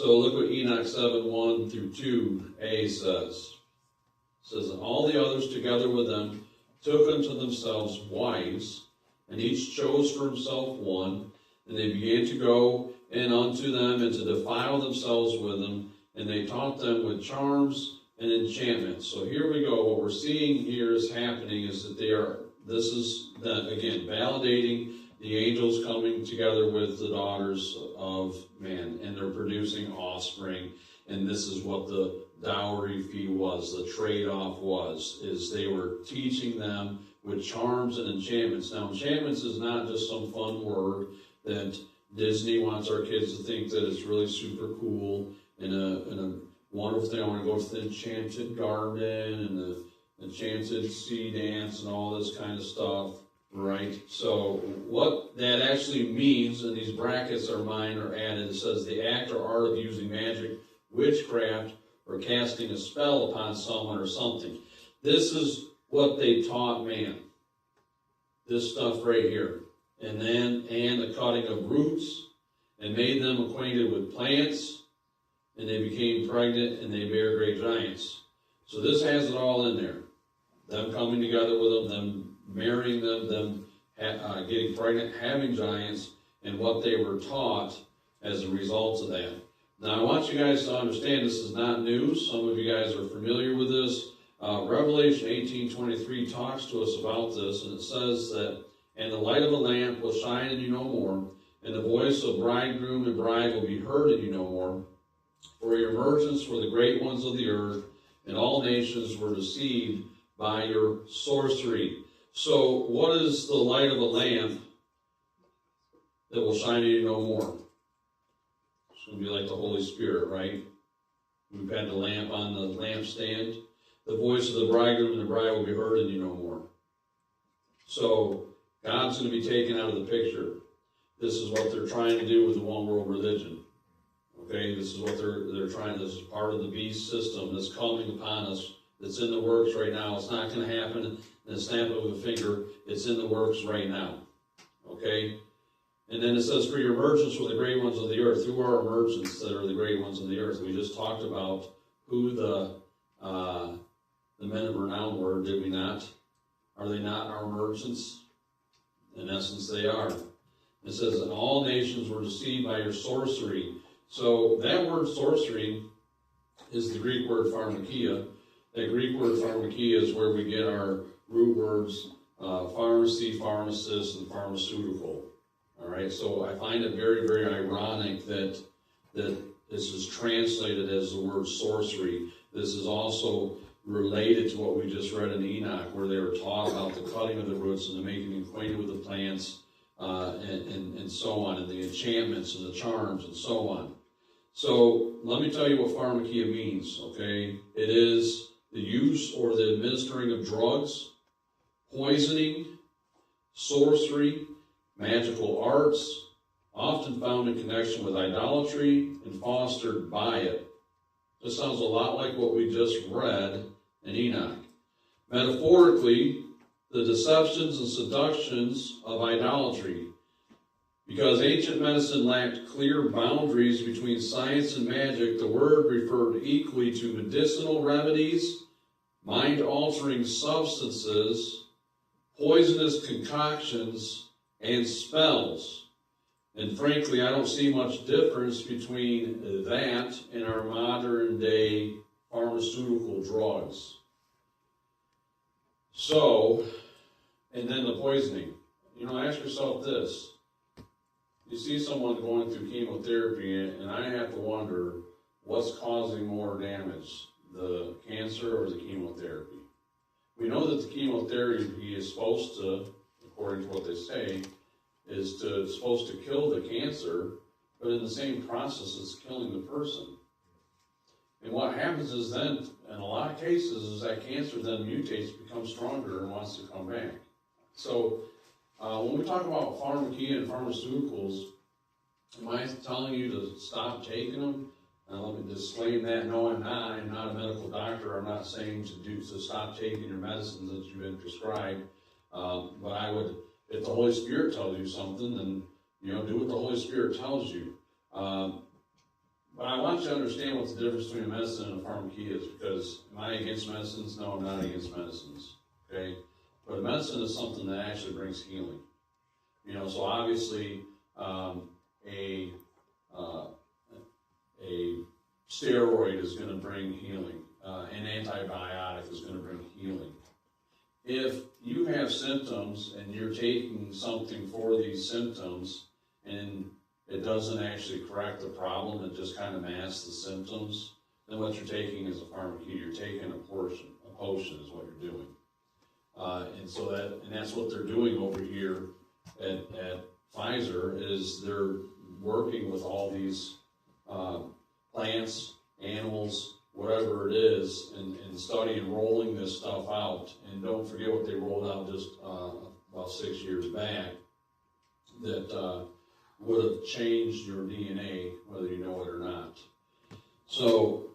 So look what Enoch 7:1 through 2a says. It says, and all the others together with them took unto themselves wives, and each chose for himself one, and they began to go in unto them and to defile themselves with them, and they taught them with charms and enchantments. So here we go. What we're seeing here is happening is that this is, again, validating the angels coming together with the daughters of man, and they're producing offspring, and this is what the dowry fee was, the trade-off was, is they were teaching them with charms and enchantments. Now, enchantments is not just some fun word that Disney wants our kids to think that it's really super cool and a wonderful thing. I want to go to the enchanted garden and the enchanted sea dance and all this kind of stuff, right? So what that actually means, and these brackets are mine, are added. It says the act or art of using magic, witchcraft, or casting a spell upon someone or something. This is what they taught man. This stuff right here. And the cutting of roots, and made them acquainted with plants, and they became pregnant, and they bare great giants. So this has it all in there. Them coming together with them marrying them getting pregnant, having giants, and what they were taught as a result of that. Now I want you guys to understand this is not news. Some of you guys are familiar with this. Revelation 18:23 talks to us about this, and it says that, and the light of a lamp will shine in you no more, and the voice of bridegroom and bride will be heard in you no more. For your virgins were the great ones of the earth, and all nations were deceived by your sorcery. So what is the light of a lamp that will shine in you no more? It's going to be like the Holy Spirit, right? We've had the lamp on the lampstand. The voice of the bridegroom and the bride will be heard in you no more. So God's going to be taken out of the picture. This is what they're trying to do with the one world religion. Okay, this is what they're trying. This is part of the beast system that's coming upon us. That's in the works right now. It's not going to happen in a snap of a finger. It's in the works right now. Okay? And then it says, for your merchants were the great ones of the earth. Who are our merchants that are the great ones of the earth? We just talked about who the men of renown were, did we not? Are they not our merchants? In essence, they are. It says, and all nations were deceived by your sorcery. So that word sorcery is the Greek word pharmakia. That Greek word pharmakia is where we get our root words pharmacy, pharmacist, and pharmaceutical. All right, so I find it very, very ironic that this is translated as the word sorcery. This is also related to what we just read in Enoch, where they were taught about the cutting of the roots and the making acquainted with the plants and so on, and the enchantments and the charms and so on. So let me tell you what pharmakia means, okay? It is the use or the administering of drugs, poisoning, sorcery, magical arts, often found in connection with idolatry and fostered by it. This sounds a lot like what we just read in Enoch. Metaphorically, the deceptions and seductions of idolatry. Because ancient medicine lacked clear boundaries between science and magic, the word referred equally to medicinal remedies, mind-altering substances, poisonous concoctions, and spells. And frankly, I don't see much difference between that and our modern-day pharmaceutical drugs. So, and then the poisoning. Ask yourself this. You see someone going through chemotherapy, and I have to wonder what's causing more damage, the cancer or the chemotherapy. We know that the chemotherapy is supposed to, according to what they say, is supposed to kill the cancer, but in the same process it's killing the person. And what happens is then, in a lot of cases, is that cancer then mutates, becomes stronger, and wants to come back. So when we talk about pharmakia and pharmaceuticals, am I telling you to stop taking them? Let me disclaim that. No, I'm not. I'm not a medical doctor. I'm not saying to stop taking your medicines that you've been prescribed. But I would, if the Holy Spirit tells you something, then do what the Holy Spirit tells you. But But I want you to understand what the difference between a medicine and a pharmakia is, because am I against medicines? No, I'm not against medicines, okay? But a medicine is something that actually brings healing. You know, so obviously, a steroid is going to bring healing. An antibiotic is going to bring healing. If you have symptoms and you're taking something for these symptoms and it doesn't actually correct the problem, it just kind of masks the symptoms, then what you're taking is a pharmakia. You're taking a potion is what you're doing. And that's what they're doing over here at Pfizer, is they're working with all these plants, animals, whatever it is, and studying, rolling this stuff out. And don't forget what they rolled out just about 6 years back that would have changed your DNA, whether you know it or not. So,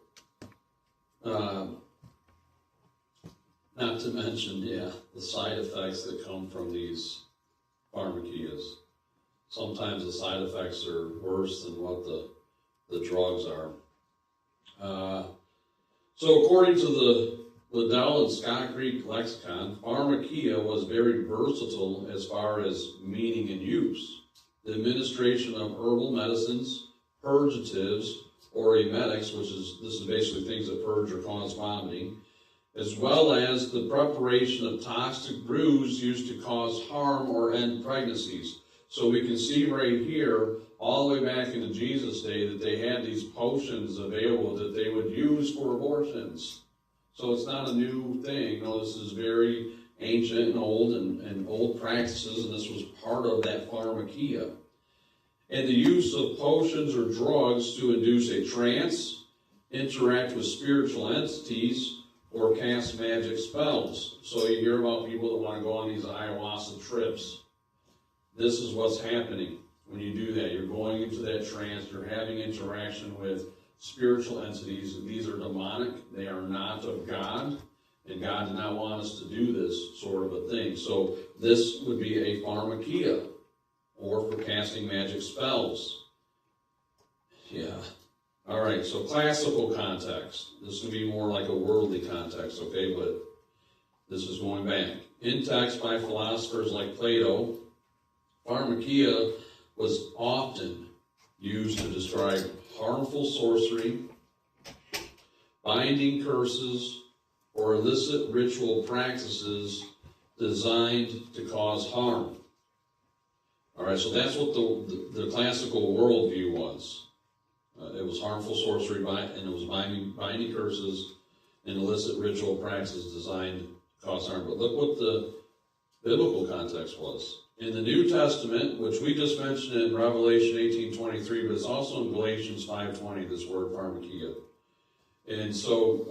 not to mention, the side effects that come from these pharmakias. Sometimes the side effects are worse than what the drugs are. So according to the Liddell and Scott Greek lexicon, pharmakia was very versatile as far as meaning and use. The administration of herbal medicines, purgatives, or emetics, this is basically things that purge or cause vomiting, as well as the preparation of toxic brews used to cause harm or end pregnancies. So we can see right here, all the way back into Jesus' day, that they had these potions available that they would use for abortions. So it's not a new thing. No, this is very ancient and old practices, and this was part of that pharmakia. And the use of potions or drugs to induce a trance, interact with spiritual entities, or cast magic spells. So you hear about people that want to go on these ayahuasca trips. This is what's happening when you do that. You're going into that trance, you're having interaction with spiritual entities. These are demonic, they are not of God, and God did not want us to do this sort of a thing. So this would be a pharmakia, or for casting magic spells. All right, so classical context. This would be more like a worldly context, okay, but this is going back. In text by philosophers like Plato, pharmakia was often used to describe harmful sorcery, binding curses, or illicit ritual practices designed to cause harm. All right, so that's what the classical worldview was. It was harmful sorcery, and it was binding curses and illicit ritual practices designed to cause harm. But look what the biblical context was. In the New Testament, which we just mentioned in Revelation 18:23, but it's also in Galatians 5:20, this word pharmakia. And so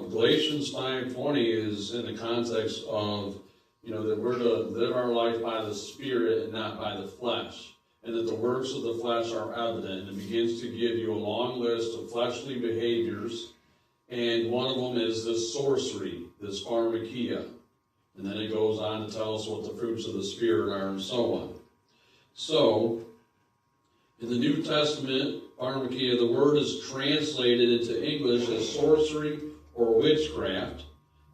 Galatians 5:20 is in the context of, that we're to live our life by the Spirit and not by the flesh. And that the works of the flesh are evident. And it begins to give you a long list of fleshly behaviors. And one of them is this sorcery, this pharmakia. And then it goes on to tell us what the fruits of the Spirit are and so on. So, in the New Testament, pharmakia, the word is translated into English as sorcery or witchcraft.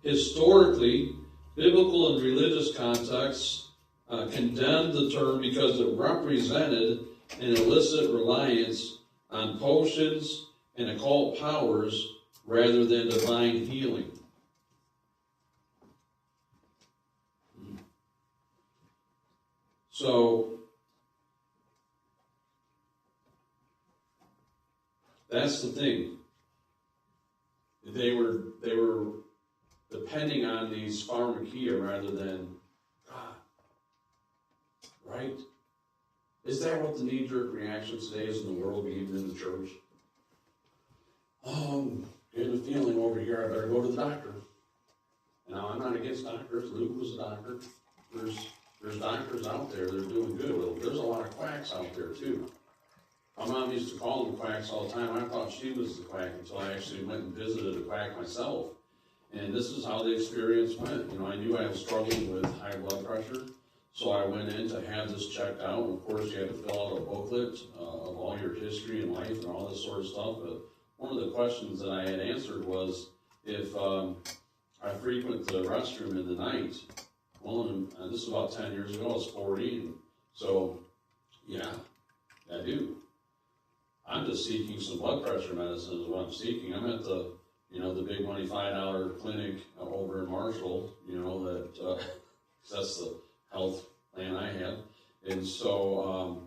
Historically, biblical and religious contexts condemned the term because it represented an illicit reliance on potions and occult powers rather than divine healing. So that's the thing. They were depending on these pharmakia rather than God. Right? Is that what the knee-jerk reaction today is in the world, even in the church? Oh, I'm getting a feeling over here, I better go to the doctor. Now, I'm not against doctors. Luke was a doctor. There's doctors out there that are doing good. Well, there's a lot of quacks out there, too. My mom used to call them quacks all the time. I thought she was the quack until I actually went and visited a quack myself. And this is how the experience went. I knew I was struggling with high blood pressure. So I went in to have this checked out. Of course, you had to fill out a booklet of all your history and life and all this sort of stuff. But one of the questions that I had answered was if I frequent the restroom in the night. Well, and this is about 10 years ago. I was 40. And so, yeah, I do. I'm just seeking some blood pressure medicine is what I'm seeking. I'm at the, the big money $5 clinic over in Marshall, that that's the health plan I have. And so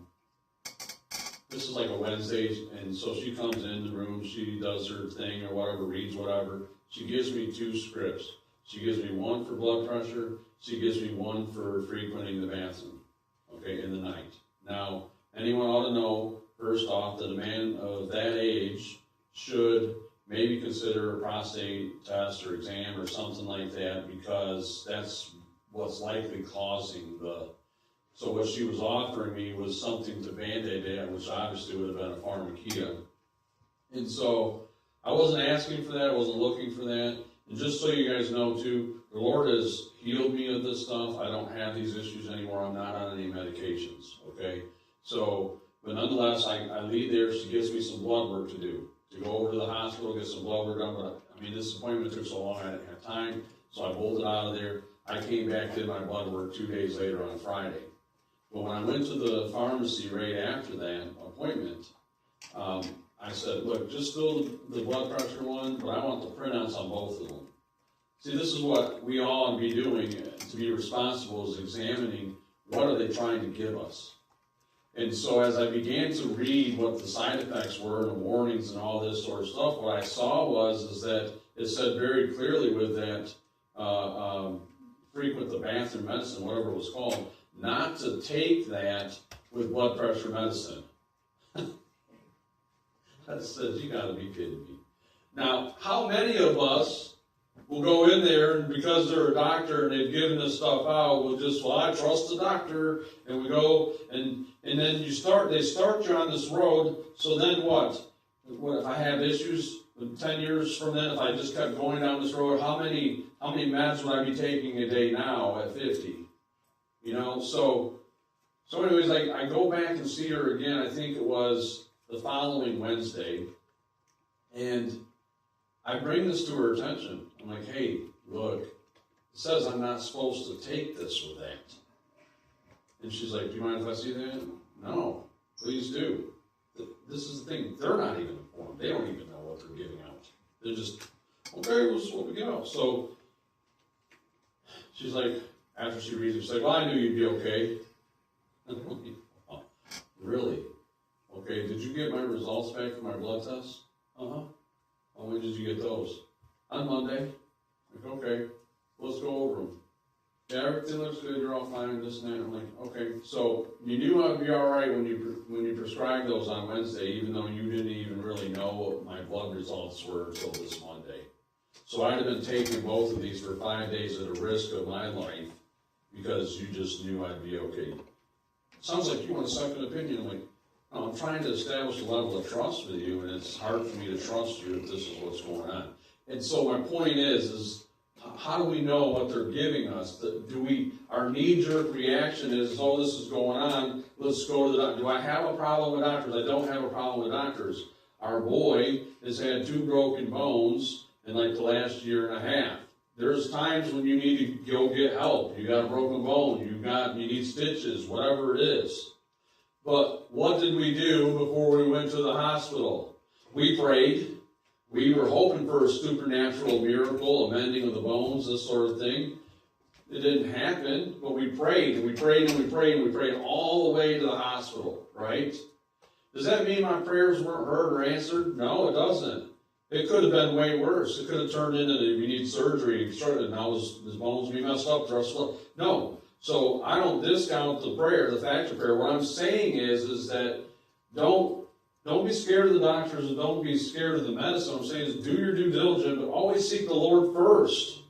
this is like a Wednesday, and so she comes in the room, she does her thing or whatever, reads whatever. She gives me 2 scripts. She gives me one for blood pressure. She gives me one for frequenting the bathroom, okay, in the night. Now, anyone ought to know, first off, that a man of that age should maybe consider a prostate test or exam or something like that, because that's what's likely causing the... So what she was offering me was something to Band-Aid that, which obviously would have been a pharmakia. And so I wasn't asking for that, I wasn't looking for that. And just so you guys know too, the Lord has healed me of this stuff. I don't have these issues anymore. I'm not on any medications, okay? So, but nonetheless, I leave there. She gives me some blood work to do, to go over to the hospital, get some blood work done. But I mean, this appointment took so long, I didn't have time. So I bolted out of there. I came back, did my blood work 2 days later on Friday. But when I went to the pharmacy right after that appointment, I said, look, just fill the blood pressure one, but I want the printouts on both of them. See, this is what we all ought to be doing to be responsible, is examining what are they trying to give us. And so as I began to read what the side effects were and the warnings and all this sort of stuff, what I saw is that it said very clearly with that frequent the bathroom medicine, whatever it was called, not to take that with blood pressure medicine. That says, you gotta be kidding me. Now, how many of us will go in there, and because they're a doctor and they've given this stuff out, we'll just, well, I trust the doctor, and we go, and then they start you on this road, so then what? What if I have issues 10 years from then, if I just kept going down this road, how many meds would I be taking a day now at 50? So anyways, I go back and see her again, I think it was the following Wednesday, and I bring this to her attention. I'm like, hey, look, it says I'm not supposed to take this with that. And she's like, do you mind if I see that? No, please do. This is the thing, they're not even informed. They don't even know what they're giving out. They're just, okay, this is what we give out. So she's like, after she reads it, she's like, well, I knew you'd be okay. Oh, really? Okay, did you get my results back from my blood test? Uh-huh. Oh, when did you get those? On Monday. Like, okay, let's go over them. Yeah, everything looks good, you're all fine, this and that. I'm like, okay, so you knew I'd be all right when you prescribed those on Wednesday, even though you didn't even really know what my blood results were until this Monday. So I'd have been taking both of these for 5 days at a risk of my life because you just knew I'd be okay. Sounds like you want a second opinion. I'm like, no, I'm trying to establish a level of trust with you, and it's hard for me to trust you if this is what's going on. And so my point is how do we know what they're giving us? Our knee-jerk reaction is, oh, this is going on, let's go to the doctor. Do I have a problem with doctors? I don't have a problem with doctors. Our boy has had 2 broken bones in like the last year and a half. There's times when you need to go get help. You got a broken bone, you need stitches, whatever it is. But what did we do before we went to the hospital? We prayed. We were hoping for a supernatural miracle, a mending of the bones, this sort of thing. It didn't happen, but we prayed, and we prayed, and we prayed, and we prayed all the way to the hospital, right? Does that mean my prayers weren't heard or answered? No, it doesn't. It could have been way worse. It could have turned into, you need surgery, and now his bones be messed up. No. So I don't discount the prayer, the fact of prayer. What I'm saying is that don't be scared of the doctors and don't be scared of the medicine. What I'm saying is do your due diligence, but always seek the Lord first.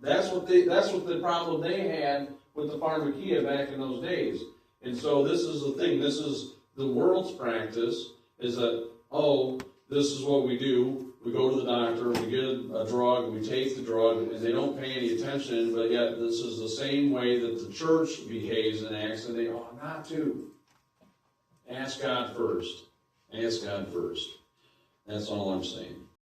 That's what the problem they had with the pharmakia back in those days. And so this is the thing. This is the world's practice, is that, this is what we do. We go to the doctor, we get a drug, we take the drug, and they don't pay any attention, but yet this is the same way that the church behaves and acts, and they ought not to. Ask God first. Ask God first. That's all I'm saying.